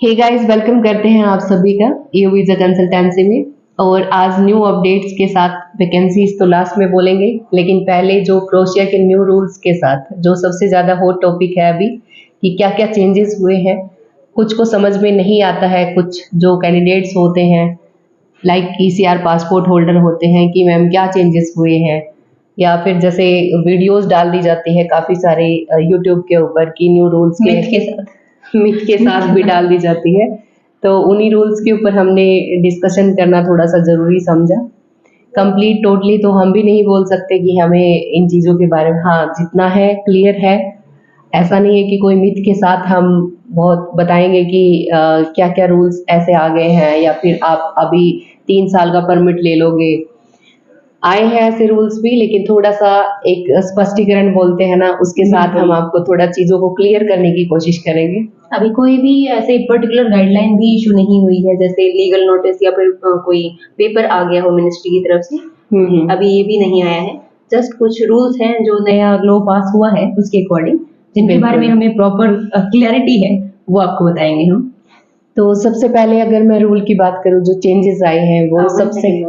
Hey guys, welcome करते हैं आप सभी का यू वीजा कंसल्टेंसी में। और आज न्यू अपडेट्स के साथ वैकेंसीज तो लास्ट में बोलेंगे, लेकिन पहले जो क्रोशिया के न्यू रूल्स के साथ जो सबसे ज़्यादा हॉट टॉपिक है अभी कि क्या क्या चेंजेस हुए हैं। कुछ को समझ में नहीं आता है, कुछ जो कैंडिडेट्स होते हैं लाइक ईसीआर पासपोर्ट होल्डर होते हैं कि मैम क्या चेंजेस हुए हैं, या फिर जैसे वीडियोस डाल दी जाती है काफ़ी सारे यूट्यूब के ऊपर कि न्यू रूल्स मिथ के साथ भी डाल दी जाती है। तो उन्हीं रूल्स के ऊपर हमने डिस्कशन करना थोड़ा सा ज़रूरी समझा। कंप्लीट टोटली तो हम भी नहीं बोल सकते कि हमें इन चीज़ों के बारे में, हाँ जितना है क्लियर है। ऐसा नहीं है कि कोई मिथ के साथ हम बहुत बताएंगे कि क्या क्या रूल्स ऐसे आ गए हैं, या फिर आप अभी 3 साल का परमिट ले लोगे। आए हैं ऐसे रूल्स भी, लेकिन थोड़ा सा एक स्पष्टीकरण बोलते हैं ना, उसके साथ हम आपको थोड़ा चीज़ों को क्लियर करने की कोशिश करेंगे। अभी कोई भी ऐसे पर्टिकुलर गाइडलाइन भी इशू नहीं हुई है, जैसे लीगल नोटिस या फिर कोई पेपर आ गया हो मिनिस्ट्री की तरफ से। अभी ये भी नहीं आया है। जस्ट कुछ रूल्स हैं जो नया लॉ पास हुआ है उसके अकॉर्डिंग, जिनके बारे में हमें प्रॉपर क्लैरिटी है, वो आपको बताएंगे हम। तो सबसे पहले अगर मैं रूल की बात करूँ, जो चेंजेस आए हैं वो सबसे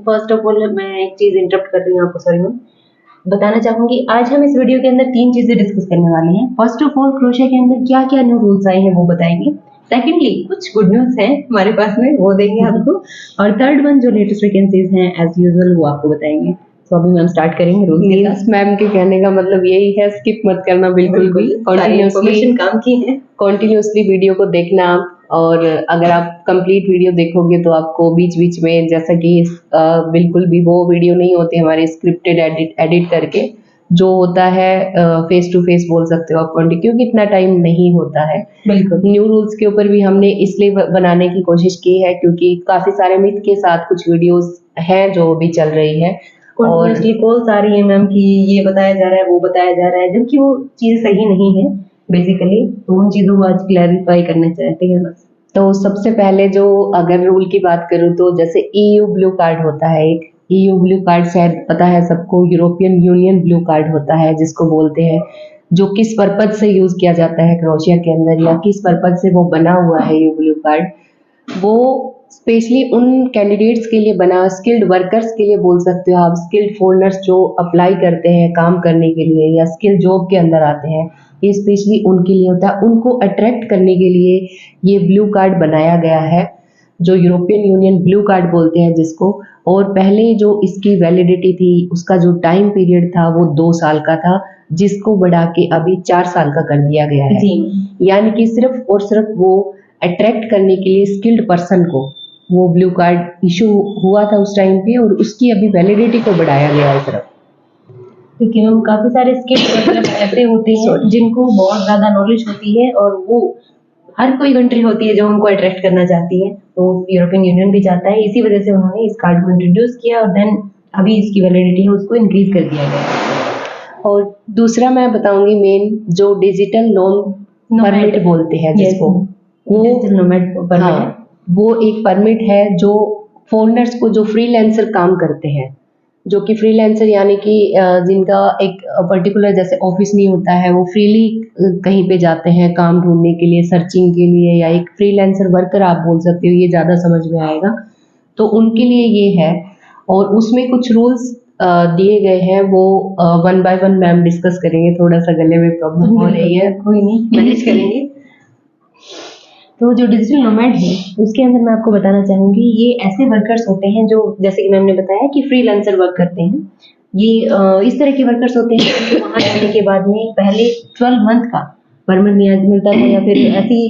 फर्स्ट ऑफ ऑल मैं एक चीज इंटरप्ट कर रही हूँ आपको, सॉरी मैम। बताना चाहूंगी आज हम इस वीडियो के अंदर 3 चीजें डिस्कस करने वाले हैं। फर्स्ट ऑफ ऑल क्रोशिया के अंदर क्या क्या न्यू रूल्स आए हैं वो बताएंगे। सेकेंडली कुछ गुड न्यूज है हमारे पास में, वो देंगे आपको। और थर्ड वन जो लेटेस्ट वैकेंसीज हैं एज यूजुअल वो आपको बताएंगे। तो अभी मैम स्टार्ट करेंगे रूल के साथ। मैम के कहने का मतलब यही है, स्किप मत करना बिल्कुल भी। कंटिन्यूसली वीडियो को देखना, और अगर आप कंप्लीट वीडियो देखोगे तो आपको बीच बीच में, जैसा कि बिल्कुल भी वो वीडियो नहीं होते हमारे स्क्रिप्टेड एडिट करके, जो होता है फेस टू फेस बोल सकते हो आप, क्योंकि इतना टाइम नहीं होता है। बिल्कुल न्यू रूल्स के ऊपर भी हमने इसलिए बनाने की कोशिश की है क्योंकि काफी सारे मिथ के साथ कुछ वीडियोस हैं जो अभी चल रही है, और कॉल्स आ रही है मैम कि ये बताया जा रहा है वो बताया जा रहा है, जबकि वो चीज सही नहीं है बेसिकली। तो उन चीजों को आज क्लैरिफाई करना चाहते हैं बस। तो सबसे पहले जो अगर रूल की बात करूँ तो जैसे ईयू ब्लू कार्ड होता है, एक ईयू ब्लू कार्ड शायद पता है सबको, यूरोपियन यूनियन ब्लू कार्ड होता है जिसको बोलते हैं, जो किस पर्पज से यूज किया जाता है क्रोशिया के अंदर, या किस पर्पज से वो बना हुआ है ये ब्लू कार्ड। वो स्पेशली उन कैंडिडेट्स के लिए बना, स्किल्ड वर्कर्स के लिए बोल सकते हो आप, स्किल्ड फॉरेनर्स जो अप्लाई करते हैं काम करने के लिए या स्किल जॉब के अंदर आते हैं, ये स्पेशली उनके लिए होता है। उनको अट्रैक्ट करने के लिए ये ब्लू कार्ड बनाया गया है, जो यूरोपियन यूनियन ब्लू कार्ड बोलते हैं जिसको। और पहले जो इसकी वैलिडिटी थी, उसका जो टाइम पीरियड था वो 2 साल का था, जिसको बढ़ा के अभी 4 साल का कर दिया गया है। यानी कि सिर्फ और सिर्फ वो अट्रैक्ट करने के लिए स्किल्ड पर्सन को वो ब्लू कार्ड इशू हुआ था उस टाइम पे, और उसकी अभी वैलिडिटी को बढ़ाया गया है सिर्फ। क्योंकि हम काफी सारे स्किल्ड ऐसे होते हैं जिनको बहुत ज्यादा नॉलेज होती है, और वो हर कोई कंट्री होती है जो उनको अट्रैक्ट करना चाहती है, तो यूरोपियन यूनियन भी चाहता है। इसी वजह से उन्होंने इस कार्ड को इंट्रोड्यूस किया, और देन अभी इसकी वैलिडिटी है उसको इंक्रीज कर दिया गया। और दूसरा मैं बताऊंगी मेन, जो डिजिटल नोम परमिट बोलते हैं जिसको, वो वो एक परमिट है जो फॉरेनर्स को, जो फ्रीलांसर काम करते हैं, जो कि फ्रीलांसर यानी कि जिनका एक पर्टिकुलर जैसे ऑफिस नहीं होता है, वो फ्रीली कहीं पे जाते हैं काम ढूंढने के लिए, सर्चिंग के लिए, या एक फ्रीलांसर वर्कर आप बोल सकते हो, ये ज़्यादा समझ में आएगा। तो उनके लिए ये है, और उसमें कुछ रूल्स दिए गए हैं, वो 1 by 1 मैम डिस्कस करेंगे। थोड़ा सा गले में प्रॉब्लम हो रही है, कोई नहीं, मैनेज करेंगे। तो जो डिजिटल नोमैड है उसके अंदर मैं आपको बताना चाहूंगी, ये ऐसे वर्कर्स होते हैं जो, जैसे कि मैम ने बताया कि फ्रीलांसर वर्क करते हैं। ये इस तरह के वर्कर्स होते हैं जो वहां जाने के बाद में पहले 12 मंथ का परमिट मिलता था, या फिर ऐसी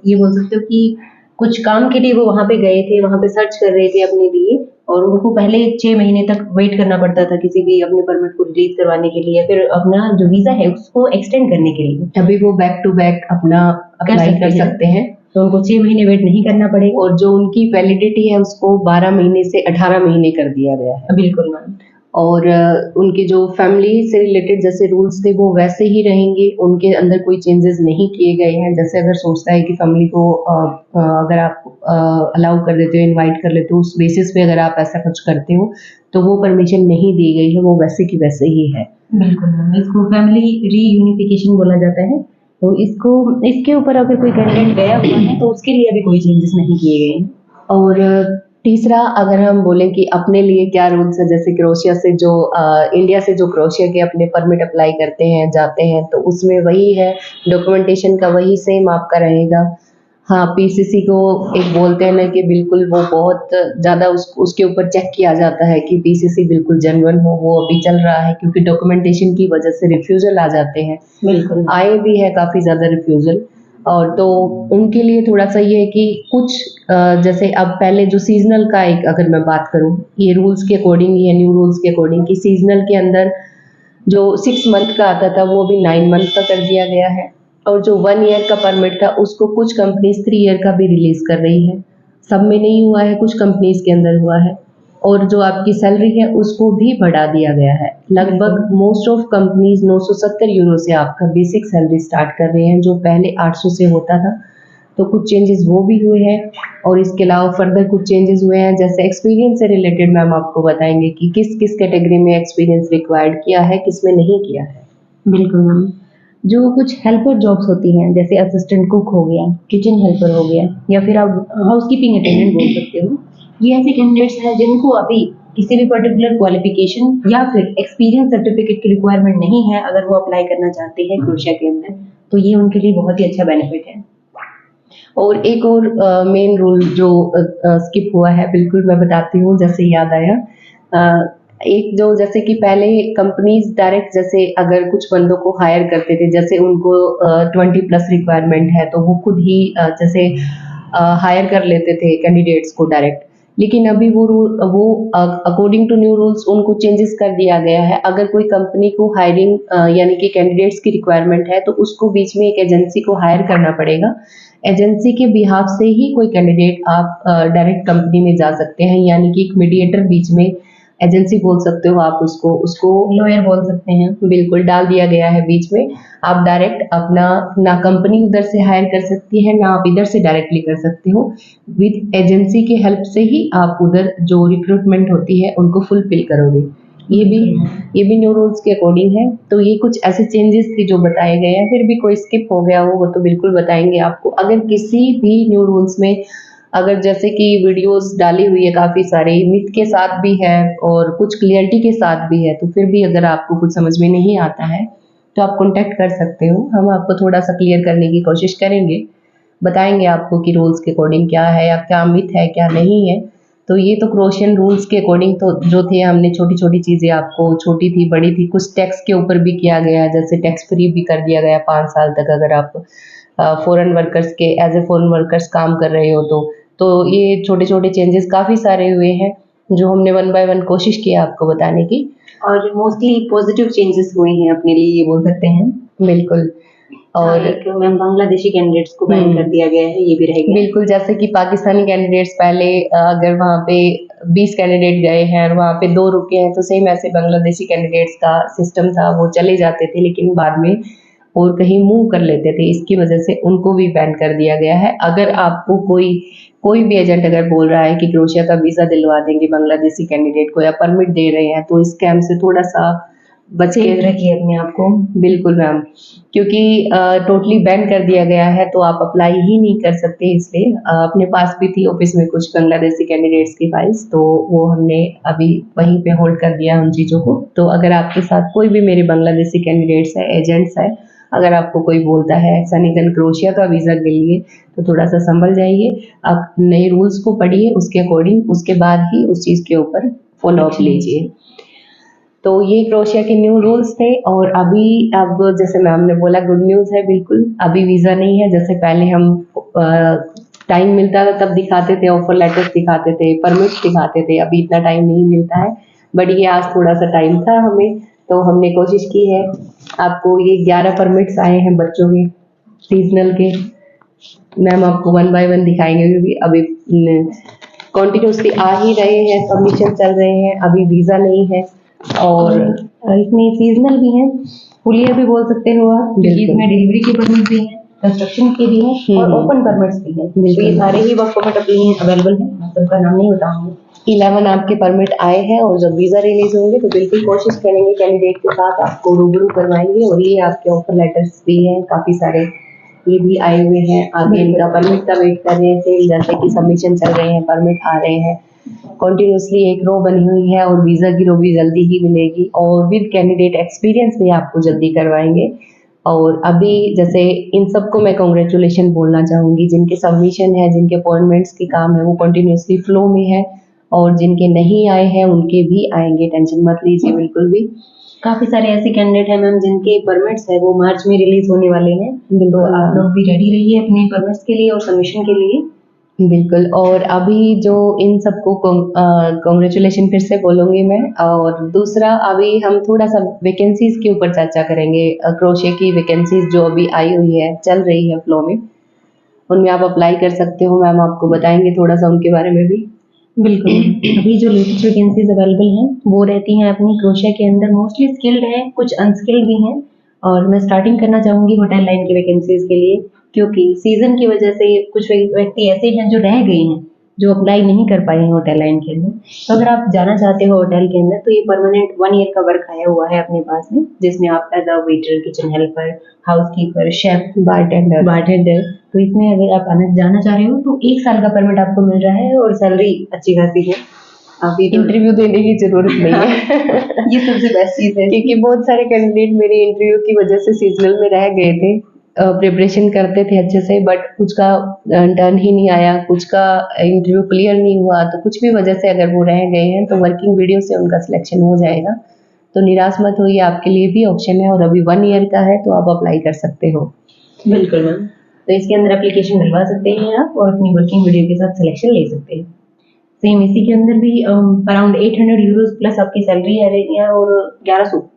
ये बोल सकते हो कि कुछ काम के लिए वो वहां पे गए थे, वहां पे सर्च कर रहे थे अपने लिए, और उनको पहले 6 महीने तक वेट करना पड़ता था किसी भी अपने परमिट को रिलीज करवाने के लिए, या फिर अपना जो वीजा है उसको एक्सटेंड करने के लिए। अभी वो बैक टू बैक अपना अप्लाई कर सकते हैं, तो उनको 6 महीने वेट नहीं करना पड़ेगा। और जो उनकी वैलिडिटी है उसको 12 महीने से 18 महीने कर दिया गया है। बिल्कुल मैम। और उनकी जो फैमिली से रिलेटेड जैसे रूल्स थे वो वैसे ही रहेंगे, उनके अंदर कोई चेंजेस नहीं किए गए हैं। जैसे अगर सोचता है कि फैमिली को अगर आप अलाउ कर देते हो, इनवाइट कर लेते हो, उस बेसिस पे अगर आप ऐसा कुछ करते हो तो वो परमिशन नहीं दी गई है, वो वैसे की वैसे ही है। बिल्कुल मैम, इसको फैमिली रीयूनिफिकेशन बोला जाता है। तो इसके ऊपर अगर कोई कैंडिडेट गया हुआ है तो उसके लिए अभी कोई चेंजेस नहीं किए गए हैं। और तीसरा अगर हम बोलें कि अपने लिए क्या रूल्स है, जैसे क्रोएशिया से जो इंडिया से जो क्रोएशिया के अपने परमिट अप्लाई करते हैं जाते हैं, तो उसमें वही है, डॉक्यूमेंटेशन का वही सेम आपका रहेगा। हाँ, पीसीसी को एक बोलते हैं ना कि बिल्कुल वो बहुत ज़्यादा उसके ऊपर चेक किया जाता है कि पीसीसी बिल्कुल जेन्युइन हो, वो अभी चल रहा है, क्योंकि डॉक्यूमेंटेशन की वजह से रिफ्यूज़ल आ जाते हैं। बिल्कुल। आए भी है काफ़ी ज़्यादा रिफ्यूज़ल, और तो उनके लिए थोड़ा-सा ये है कि कुछ जैसे अब पहले जो सीज़नल का एक अगर मैं बात करूँ, ये रूल्स के अकॉर्डिंग या न्यू रूल्स के अकॉर्डिंग कि सीज़नल के अंदर जो 6 मंथ का आता था वो अभी 9 मंथ का कर दिया गया है, और जो 1 ईयर का परमिट था उसको कुछ कंपनीज़ 3 ईयर का भी रिलीज़ कर रही है। सब में नहीं हुआ है, कुछ कंपनीज़ के अंदर हुआ है। और जो आपकी सैलरी है उसको भी बढ़ा दिया गया है। लगभग मोस्ट ऑफ कंपनीज़ 970 यूरो से आपका बेसिक सैलरी स्टार्ट कर रहे हैं, जो पहले 800 से होता था। तो कुछ चेंजेस वो भी हुए हैं, और इसके अलावा फर्दर कुछ चेंजेस हुए हैं, जैसे एक्सपीरियंस से रिलेटेड मैम आपको बताएंगे कि किस किस कैटेगरी में एक्सपीरियंस रिक्वायर्ड किया है, किस में नहीं किया है। बिल्कुल मैम। जो कुछ हेल्पर जॉब्स होती हैं, जैसे असिस्टेंट कुक हो गया, किचन हेल्पर हो गया, या फिर आप हाउसकीपिंग अटेंडेंट बोल सकते हो, ये ऐसे कैंडिडेट्स हैं जिनको अभी किसी भी पर्टिकुलर क्वालिफिकेशन या फिर एक्सपीरियंस सर्टिफिकेट की रिक्वायरमेंट नहीं है, अगर वो अप्लाई करना चाहते हैं क्रोएशिया के अंदर, तो ये उनके लिए बहुत ही अच्छा बेनिफिट है। और एक और मेन रूल जो स्किप हुआ है, बिल्कुल मैं बताती हूँ, जैसे याद आया। एक जो जैसे कि पहले कंपनीज डायरेक्ट जैसे अगर कुछ बंदों को हायर करते थे, जैसे उनको 20 प्लस रिक्वायरमेंट है तो वो खुद ही जैसे हायर कर लेते थे कैंडिडेट्स को डायरेक्ट। लेकिन अभी वो अकॉर्डिंग टू न्यू रूल्स उनको चेंजेस कर दिया गया है। अगर कोई कंपनी को हायरिंग यानी कि कैंडिडेट्स की रिक्वायरमेंट है तो उसको बीच में एक एजेंसी को हायर करना पड़ेगा। एजेंसी के बिहाफ से ही कोई कैंडिडेट आप डायरेक्ट कंपनी में जा सकते हैं, यानी कि एक मीडिएटर बीच में एजेंसी बोल सकते हो आप उसको लॉयर बोल सकते हैं। बिल्कुल डाल दिया गया है बीच में। आप डायरेक्ट अपना ना कंपनी उधर से हायर कर सकती है, ना आप इधर से डायरेक्टली कर सकते हो। विद एजेंसी की हेल्प से ही आप उधर जो रिक्रूटमेंट होती है उनको फुलफिल करोगे। ये भी न्यू रूल्स के अकॉर्डिंग है। तो ये कुछ ऐसे चेंजेस थे जो बताए गए हैं। फिर भी कोई स्किप हो गया हो वो तो बिल्कुल बताएंगे आपको। अगर किसी भी न्यू रूल्स में अगर जैसे कि वीडियोस डाली हुई है काफ़ी सारे मिथ के साथ भी है और कुछ क्लियरिटी के साथ भी है, तो फिर भी अगर आपको कुछ समझ में नहीं आता है तो आप कॉन्टैक्ट कर सकते हो। हम आपको थोड़ा सा क्लियर करने की कोशिश करेंगे, बताएंगे आपको कि रूल्स के अकॉर्डिंग क्या है या क्या मिथ है क्या नहीं है। तो ये तो क्रोएशियन रूल्स के अकॉर्डिंग तो जो थे, हमने छोटी छोटी चीज़ें आपको, छोटी थी बड़ी थी, कुछ टैक्स के ऊपर भी किया गया, जैसे टैक्स फ्री भी कर दिया गया 5 साल तक अगर आप फॉरेन वर्कर्स के एज ए फॉरेन वर्कर्स काम कर रहे हो तो ये छोटे छोटे चेंजेस काफ़ी सारे हुए हैं जो हमने वन बाय वन कोशिश की आपको बताने की। और मोस्टली पॉजिटिव चेंजेस हुए हैं अपने लिए, ये बोल सकते हैं। बिल्कुल। और एक मैम बांग्लादेशी कैंडिडेट्स को बैन कर दिया गया है, ये भी रह गया। बिल्कुल, जैसे कि पाकिस्तानी कैंडिडेट्स पहले अगर वहाँ पे 20 कैंडिडेट गए हैं और वहाँ पे 2 रुके हैं, तो सेम ऐसे बांग्लादेशी कैंडिडेट्स का सिस्टम था, वो चले जाते थे लेकिन बाद में और कहीं मूव कर लेते थे। इसकी वजह से उनको भी बैन कर दिया गया है। अगर आपको कोई भी एजेंट अगर बोल रहा है कि क्रोएशिया का वीज़ा दिलवा देंगे बांग्लादेशी कैंडिडेट को या परमिट दे रहे हैं, तो इस स्कैम से थोड़ा-सा बच के रखिए अपने आप को। बिल्कुल मैम, क्योंकि टोटली बैन कर दिया गया है तो आप अप्लाई ही नहीं कर सकते। इसलिए अपने पास भी थी ऑफिस में कुछ बांग्लादेशी कैंडिडेट्स की फाइल्स, तो वो हमने अभी वहीं पे होल्ड कर दिया उन चीज़ों को। तो अगर आपके साथ कोई भी मेरे बांग्लादेशी कैंडिडेट्स है, एजेंट्स है, अगर आपको कोई बोलता है सनीगन क्रोएशिया का वीज़ा के लिए, तो थोड़ा सा संभल जाइए। आप नए रूल्स को पढ़िए, उसके अकॉर्डिंग उसके बाद ही उस चीज़ के ऊपर फॉलो अप लीजिए। तो ये क्रोएशिया के न्यू रूल्स थे। और अभी अब जैसे मैम ने बोला, गुड न्यूज़ है, बिल्कुल अभी वीज़ा नहीं है। जैसे पहले हम टाइम मिलता था तब दिखाते थे, ऑफर लेटर्स दिखाते थे, परमिट्स दिखाते थे, अभी इतना टाइम नहीं मिलता है। बट ये आज थोड़ा सा टाइम था हमें, तो हमने कोशिश की है। आपको ये 11 परमिट्स आए हैं बच्चों के सीजनल के। मैम आपको वन बाय वन दिखाएंगे, क्योंकि अभी कंटिन्यूसली आ ही रहे हैं, सबमिशन चल रहे हैं, अभी वीज़ा नहीं है। और इसमें सीजनल भी हैं, पुलिया भी बोल सकते हो आप, क्योंकि इसमें डिलीवरी के परमिट भी हैं, कंस्ट्रक्शन के भी हैं और ओपन परमिट्स भी हैं। तो ये सारे ही वर्क परमिट अपने अवेलेबल हैं, मैं सबका नाम नहीं बताऊंगी। 11 आपके परमिट आए हैं और जब वीज़ा रिलीज होंगे तो बिल्कुल कोशिश करेंगे कैंडिडेट के साथ आपको रूबरू करवाएंगे। और ये आपके ऑफर लेटर्स भी हैं काफ़ी सारे, ये भी आए हुए हैं। आगे इनका परमिट का वेट कर रहे थे, जैसे कि सबमिशन चल रहे हैं, परमिट आ रहे हैं कंटिन्यूसली, एक रो बनी हुई है और वीज़ा की रो भी जल्दी ही मिलेगी और विद कैंडिडेट एक्सपीरियंस भी आपको जल्दी करवाएंगे। और अभी जैसे इन सबको मैं कॉन्ग्रेचुलेशन बोलना चाहूँगी, जिनके सबमिशन है, जिनके अपॉइंटमेंट्स के काम है वो कंटिन्यूसली फ्लो में है और जिनके नहीं आए हैं उनके भी आएंगे, टेंशन मत लीजिए बिल्कुल भी। काफी सारे ऐसे कैंडिडेट हैं मैम जिनके परमिट्स है वो मार्च में रिलीज होने वाले हैं, तो आप लोग भी रेडी रहिए अपने परमिट्स के लिए और सबमिशन के लिए। बिल्कुल। और अभी जो इन सबको कॉन्ग्रेचुलेशन फिर से बोलूँगी मैं। और दूसरा अभी हम थोड़ा सा वैकेंसीज़ के ऊपर चर्चा करेंगे। क्रोशे की वैकेंसीज़ जो अभी आई हुई है, चल रही है फ्लो में, उनमें आप अप्लाई कर सकते हो। मैम आपको बताएंगे थोड़ा सा उनके बारे में भी। बिल्कुल। अभी जो लेटेस्ट वैकेंसीज अवेलेबल हैं वो रहती हैं अपनी क्रोशिया के अंदर, मोस्टली स्किल्ड हैं, कुछ अनस्किल्ड भी हैं। और मैं स्टार्टिंग करना चाहूँगी होटल लाइन की वैकेंसीज के लिए, क्योंकि सीजन की वजह से कुछ व्यक्ति ऐसे हैं जो रह गए हैं, जो अप्लाई नहीं कर पाए हैं होटल लाइन के अंदर। तो अगर आप जाना चाहते हो होटल के अंदर तो ये परमानेंट 1 ईयर का वर्क आया हुआ है अपने पास में, जिसमें आप as a waiter, kitchen helper, housekeeper, chef, bartender, तो इसमें अगर आप आना जाना चाह रहे हो तो 1 साल का परमिट आपको मिल रहा है और सैलरी अच्छी खासी है। अभी इंटरव्यू देने की जरूरत नहीं है। ये सबसे बेस्ट चीज है, क्योंकि बहुत सारे कैंडिडेट मेरे इंटरव्यू की वजह से सीजनल में रह गए थे, प्रिपरेशन करते थे अच्छे से, बट कुछ का टर्न ही नहीं आया, कुछ का इंटरव्यू क्लियर नहीं हुआ, तो कुछ भी वजह से अगर वो रह गए हैं तो वर्किंग वीडियो से उनका सिलेक्शन हो जाएगा। तो निराश मत होइए, आपके लिए भी ऑप्शन है और अभी 1 ईयर का है तो आप अप्लाई कर सकते हो। बिल्कुल मैम। तो इसके अंदर एप्लीकेशन डलवा सकते हैं आप और अपनी वर्किंग वीडियो के साथ सिलेक्शन ले सकते हैं। सेम इसी के अंदर भी अराउंड 800 यूरोज प्लस आपकी सैलरी आ रही है और 1100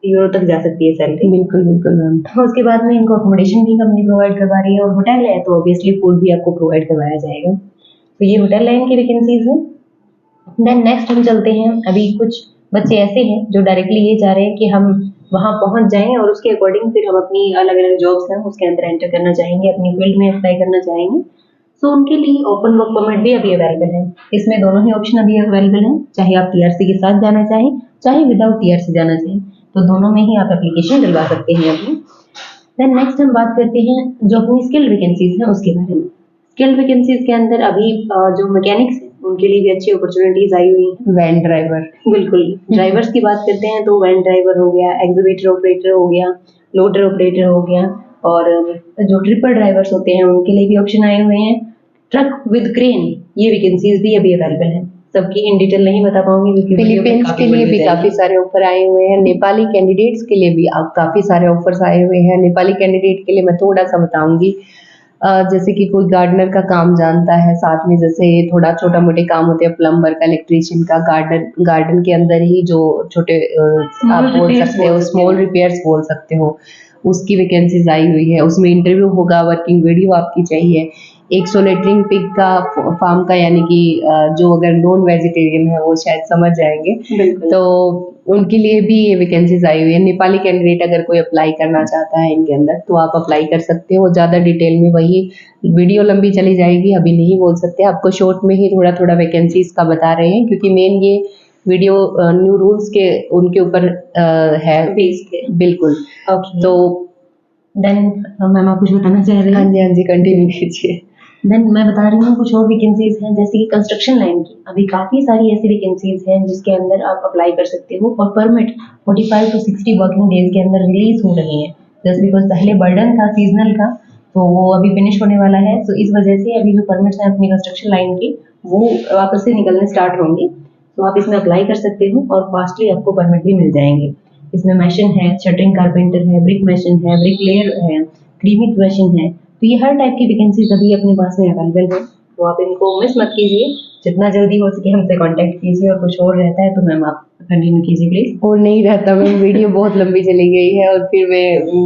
यूरो तक जा सकती है सैलरी। बिल्कुल बिल्कुल मैम। तो उसके बाद में इनको अकोमोडेशन भी कंपनी प्रोवाइड करवा रही है और होटल है तो ऑब्वियसली फूड भी आपको प्रोवाइड करवाया जाएगा। तो ये होटल लाइन की वैकेंसीज है। देन नेक्स्ट हम चलते हैं, अभी कुछ बच्चे ऐसे हैं जो डायरेक्टली ये चाह रहे हैं कि हम वहाँ पहुँच जाएं और उसके अकॉर्डिंग फिर हम अपनी अलग अलग जॉब्स हैं उसके अंदर एंटर करना चाहेंगे, अपनी फील्ड में अप्लाई करना चाहेंगे। सो उनके लिए ओपन वर्क परमिट भी अभी अवेलेबल है। इसमें दोनों ही ऑप्शन अभी अवेलेबल हैं, चाहे आप टीआरसी के साथ जाना चाहें, चाहे विदाउट टीआरसी जाना चाहें, तो दोनों में ही आप एप्लीकेशन डलवा सकते हैं अपनी। देन नेक्स्ट हम बात करते हैं जो अपनी स्किल्ड वैकेंसीज हैं उसके बारे में। स्किल्ड वैकेंसीज के अंदर अभी जो मैकेनिक्स हैं उनके लिए भी अच्छी अपॉर्चुनिटीज आई हुई हैं। वैन ड्राइवर, बिल्कुल। ड्राइवर्स की बात करते हैं तो वैन ड्राइवर हो गया, एग्जीवेटर ऑपरेटर हो गया, लोडर ऑपरेटर हो गया, और जो ट्रिपर ड्राइवर्स होते हैं उनके लिए भी ऑप्शन आए हुए हैं। ट्रक विद क्रेन, ये वैकेंसीज भी अभी अवेलेबल है। सबकी इन डिटेल नहीं बता पाऊंगी क्योंकि फिलीपींस के लिए भी काफी सारे ऑफर आए हुए हैं। नेपाली कैंडिडेट्स के लिए भी काफी सारे ऑफर्स आए हुए हैं। नेपाली कैंडिडेट के लिए मैं थोड़ा सा बताऊंगी, जैसे कि कोई गार्डनर का काम जानता है, साथ में जैसे थोड़ा छोटा मोटे काम होते हैं, प्लम्बर का, इलेक्ट्रीशियन का, गार्डन के अंदर ही जो छोटे आप बोल सकते हो, स्मॉल रिपेयर्स बोल सकते हो, उसकी वैकेंसीज आई हुई है। उसमें इंटरव्यू होगा, वर्किंग वीडियो आपकी चाहिए। एक सोलेटरिंग पिग का फार्म का, यानी कि जो अगर नॉन वेजिटेरियन है वो शायद समझ जाएंगे, तो उनके लिए भी ये वैकेंसीज आई हुई है। नेपाली कैंडिडेट अगर कोई अप्लाई करना चाहता है इनके अंदर तो आप अप्लाई कर सकते हो। ज़्यादा डिटेल में वही वीडियो लंबी चली जाएगी, अभी नहीं बोल सकते, आपको शॉर्ट में ही थोड़ा थोड़ा वैकेंसीज का बता रहे हैं, क्योंकि मेन ये वीडियो न्यू रूल्स के उनके ऊपर है बेस्ड है। बिल्कुल। तो देन मैम आप कुछ बताना चाह रहे हैं? हाँ जी कंटिन्यू कीजिए। देन मैं बता रही हूँ कुछ और वैकेंसीज हैं, जैसे कि कंस्ट्रक्शन लाइन की अभी काफ़ी सारी ऐसी वैकेंसीज हैं जिसके अंदर आप अप्लाई कर सकते हो और परमिट 45 to 60 वर्किंग डेज के अंदर रिलीज हो रही है। जस्ट बिकॉज पहले बर्डन था सीजनल का, तो वो अभी फिनिश होने वाला है, तो इस वजह से अभी जो परमिट्स हैं अपनी कंस्ट्रक्शन लाइन के वो वापस से निकलने स्टार्ट होंगे। तो आप इसमें अप्लाई कर सकते हो और फास्टली आपको परमिट भी मिल जाएंगे। इसमें मैशन है, शटरिंग कारपेंटर है, ब्रिक मैशन है, ब्रिक लेयर है, क्रीमिक मैशन है, तो ये हर टाइप की वैकेंसीज अभी अपने पास में अवेलेबल है। तो आप इनको मिस मत कीजिए, जितना जल्दी हो सके हमसे कांटेक्ट कीजिए। और कुछ और रहता है तो मैम आप कंटिन्यू कीजिए प्लीज। और नहीं रहता मैम, वीडियो बहुत लंबी चली गई है और फिर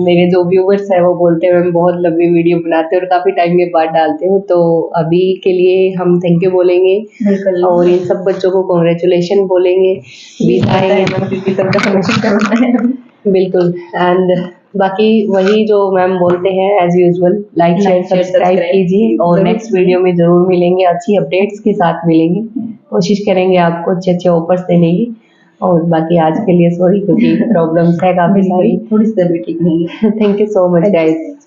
मेरे जो व्यूवर्स है वो बोलते हैं मैम बहुत लंबी वीडियो बनाते हो और काफी टाइम के बाद डालते हो, तो अभी के लिए हम थैंक यू बोलेंगे। बिल्कुल। और इन सब बच्चों को कांग्रेचुलेशन बोलेंगे, वीजा आएंगे क्योंकि सबका सबमिशन करना है। बिल्कुल। एंड बाकी वही जो मैम बोलते हैं as usual, like share Like, share, subscribe subscribe कीजिए और जरूर नेक्स्ट वीडियो में जरूर मिलेंगे, अच्छी अपडेट्स के साथ मिलेंगे, कोशिश करेंगे आपको अच्छे अच्छे ऑफर्स देने की। और बाकी आज के लिए सॉरी क्योंकि प्रॉब्लम्स है काफी सारी। थोड़ी सी तबीयत ठीक नहीं है। Thank you so much guys.